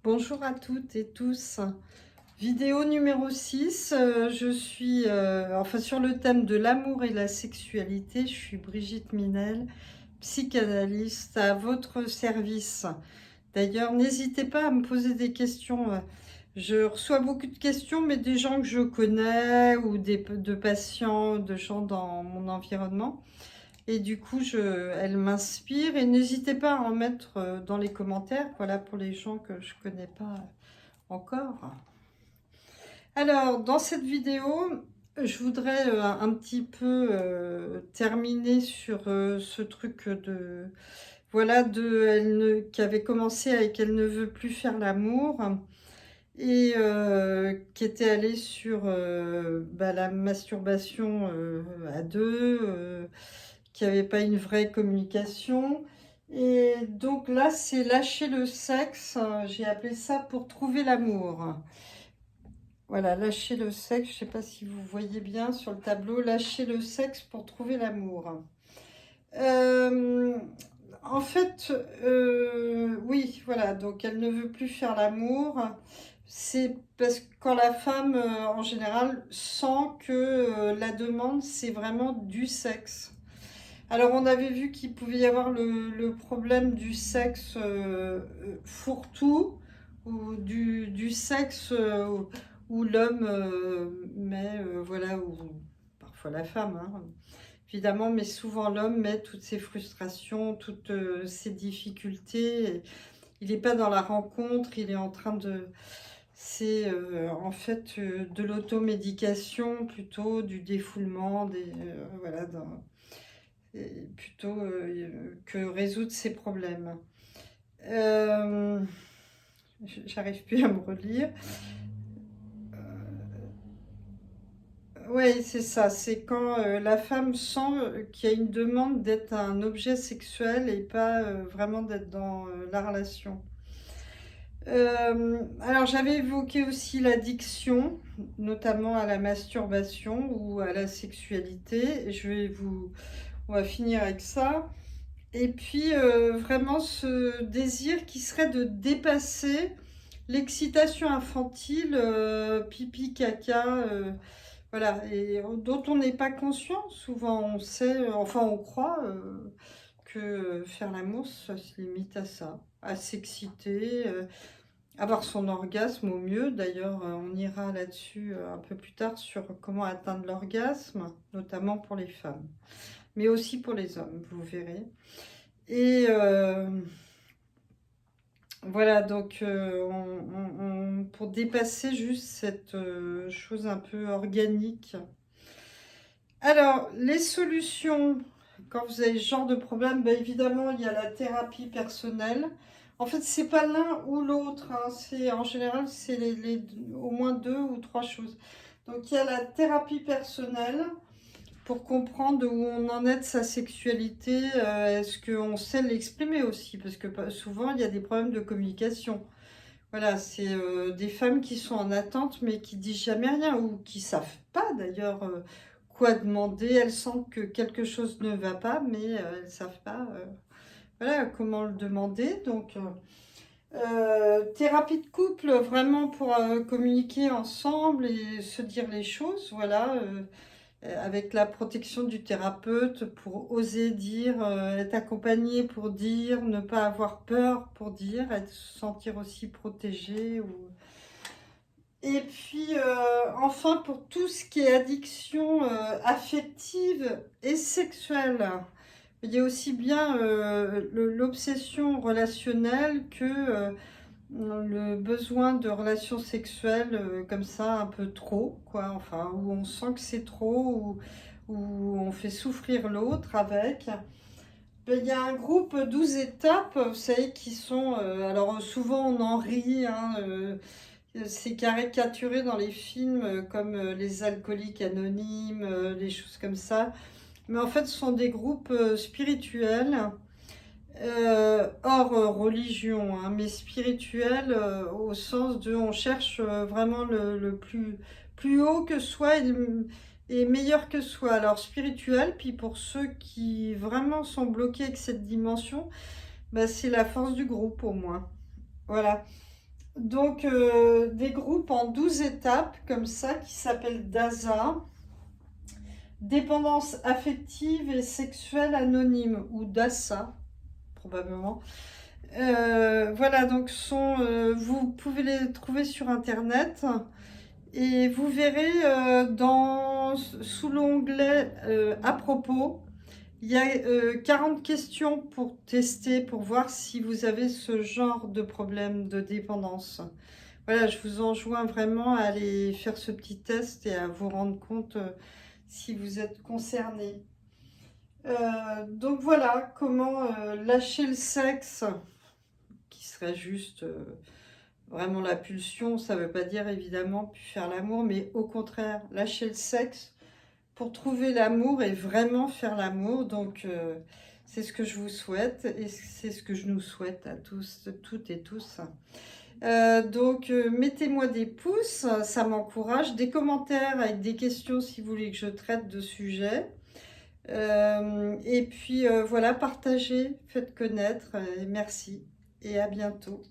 Bonjour à toutes et tous. Vidéo numéro 6. Je suis sur le thème de l'amour et la sexualité. Je suis Brigitte Minel, psychanalyste à votre service. D'ailleurs, n'hésitez pas à me poser des questions. Je reçois beaucoup de questions, mais des gens que je connais ou de patients, de gens dans mon environnement. Et du coup, elle m'inspire et n'hésitez pas à en mettre dans les commentaires, voilà, pour les gens que je connais pas encore. Alors, dans cette vidéo, je voudrais un petit peu terminer sur ce truc de, voilà, qui avait commencé avec elle ne veut plus faire l'amour et qui était allée sur la masturbation à deux, qui n'avait pas une vraie communication. Et donc là, c'est lâcher le sexe. J'ai appelé ça pour trouver l'amour. Voilà, lâcher le sexe. Je ne sais pas si vous voyez bien sur le tableau. Lâcher le sexe pour trouver l'amour. Euh, En fait, oui, voilà. Donc elle ne veut plus faire l'amour. C'est parce que quand la femme, en général, sent que la demande, c'est vraiment du sexe. Alors, on avait vu qu'il pouvait y avoir le problème du sexe fourre-tout, ou du sexe où l'homme met, voilà, ou parfois la femme, hein, évidemment, mais souvent l'homme met toutes ses frustrations, toutes ses difficultés. Il n'est pas dans la rencontre, il est en train de... C'est en fait de l'automédication, plutôt du défoulement, voilà, plutôt que résoudre ses problèmes. J'arrive plus à me relire. Oui, c'est ça. C'est quand la femme sent qu'il y a une demande d'être un objet sexuel et pas vraiment d'être dans la relation. Alors j'avais évoqué aussi l'addiction, notamment à la masturbation ou à la sexualité. On va finir avec ça. Et puis vraiment ce désir qui serait de dépasser l'excitation infantile, pipi, caca, voilà, et dont on n'est pas conscient. Souvent on sait, enfin on croit que faire l'amour, ça se limite à ça, à s'exciter, avoir son orgasme au mieux. D'ailleurs, on ira là-dessus un peu plus tard sur comment atteindre l'orgasme, notamment pour les femmes, mais aussi pour les hommes, vous verrez. Et voilà, donc pour dépasser juste cette chose un peu organique. Alors, les solutions, quand vous avez ce genre de problème, ben évidemment, il y a la thérapie personnelle. En fait, c'est pas l'un ou l'autre, hein, en général, c'est au moins deux ou trois choses. Donc, il y a la thérapie personnelle, pour comprendre où on en est de sa sexualité. Est-ce qu'on sait l'exprimer aussi? Parce que souvent, il y a des problèmes de communication. Voilà, c'est des femmes qui sont en attente, mais qui disent jamais rien, ou qui savent pas d'ailleurs quoi demander. Elles sentent que quelque chose ne va pas, mais elles savent pas voilà, comment le demander. Donc, thérapie de couple, vraiment pour communiquer ensemble et se dire les choses, voilà. Avec la protection du thérapeute pour oser dire, être accompagné pour dire, ne pas avoir peur pour dire, se sentir aussi protégé. Et puis enfin pour tout ce qui est addiction affective et sexuelle, il y a aussi bien l'obsession relationnelle que le besoin de relations sexuelles comme ça un peu trop, quoi, enfin, où on sent que c'est trop, où on fait souffrir l'autre avec. Ben, il y a un groupe 12 étapes, vous savez, qui sont... alors souvent on en rit, hein, c'est caricaturé dans les films comme les alcooliques anonymes, les choses comme ça. Mais en fait ce sont des groupes spirituels hors religion, hein, mais spirituel au sens de on cherche vraiment le plus haut que soi et meilleur que soi. Alors spirituel, puis pour ceux qui vraiment sont bloqués avec cette dimension, bah, c'est la force du groupe au moins. Voilà. Donc, des groupes en 12 étapes, comme ça, qui s'appellent DASA. Dépendance affective et sexuelle anonyme, ou DASA, probablement. Voilà, donc vous pouvez les trouver sur Internet. Et vous verrez sous l'onglet à propos, il y a 40 questions pour tester, pour voir si vous avez ce genre de problème de dépendance. Voilà, je vous enjoins vraiment à aller faire ce petit test et à vous rendre compte si vous êtes concerné. Donc voilà, comment lâcher le sexe, qui serait juste vraiment la pulsion. Ça ne veut pas dire évidemment plus faire l'amour, mais au contraire, lâcher le sexe pour trouver l'amour et vraiment faire l'amour. Donc c'est ce que je vous souhaite et c'est ce que je nous souhaite à tous, toutes et tous. Donc mettez-moi des pouces, ça m'encourage, des commentaires avec des questions si vous voulez que je traite de sujets. Et puis voilà, partagez, faites connaître, merci et à bientôt.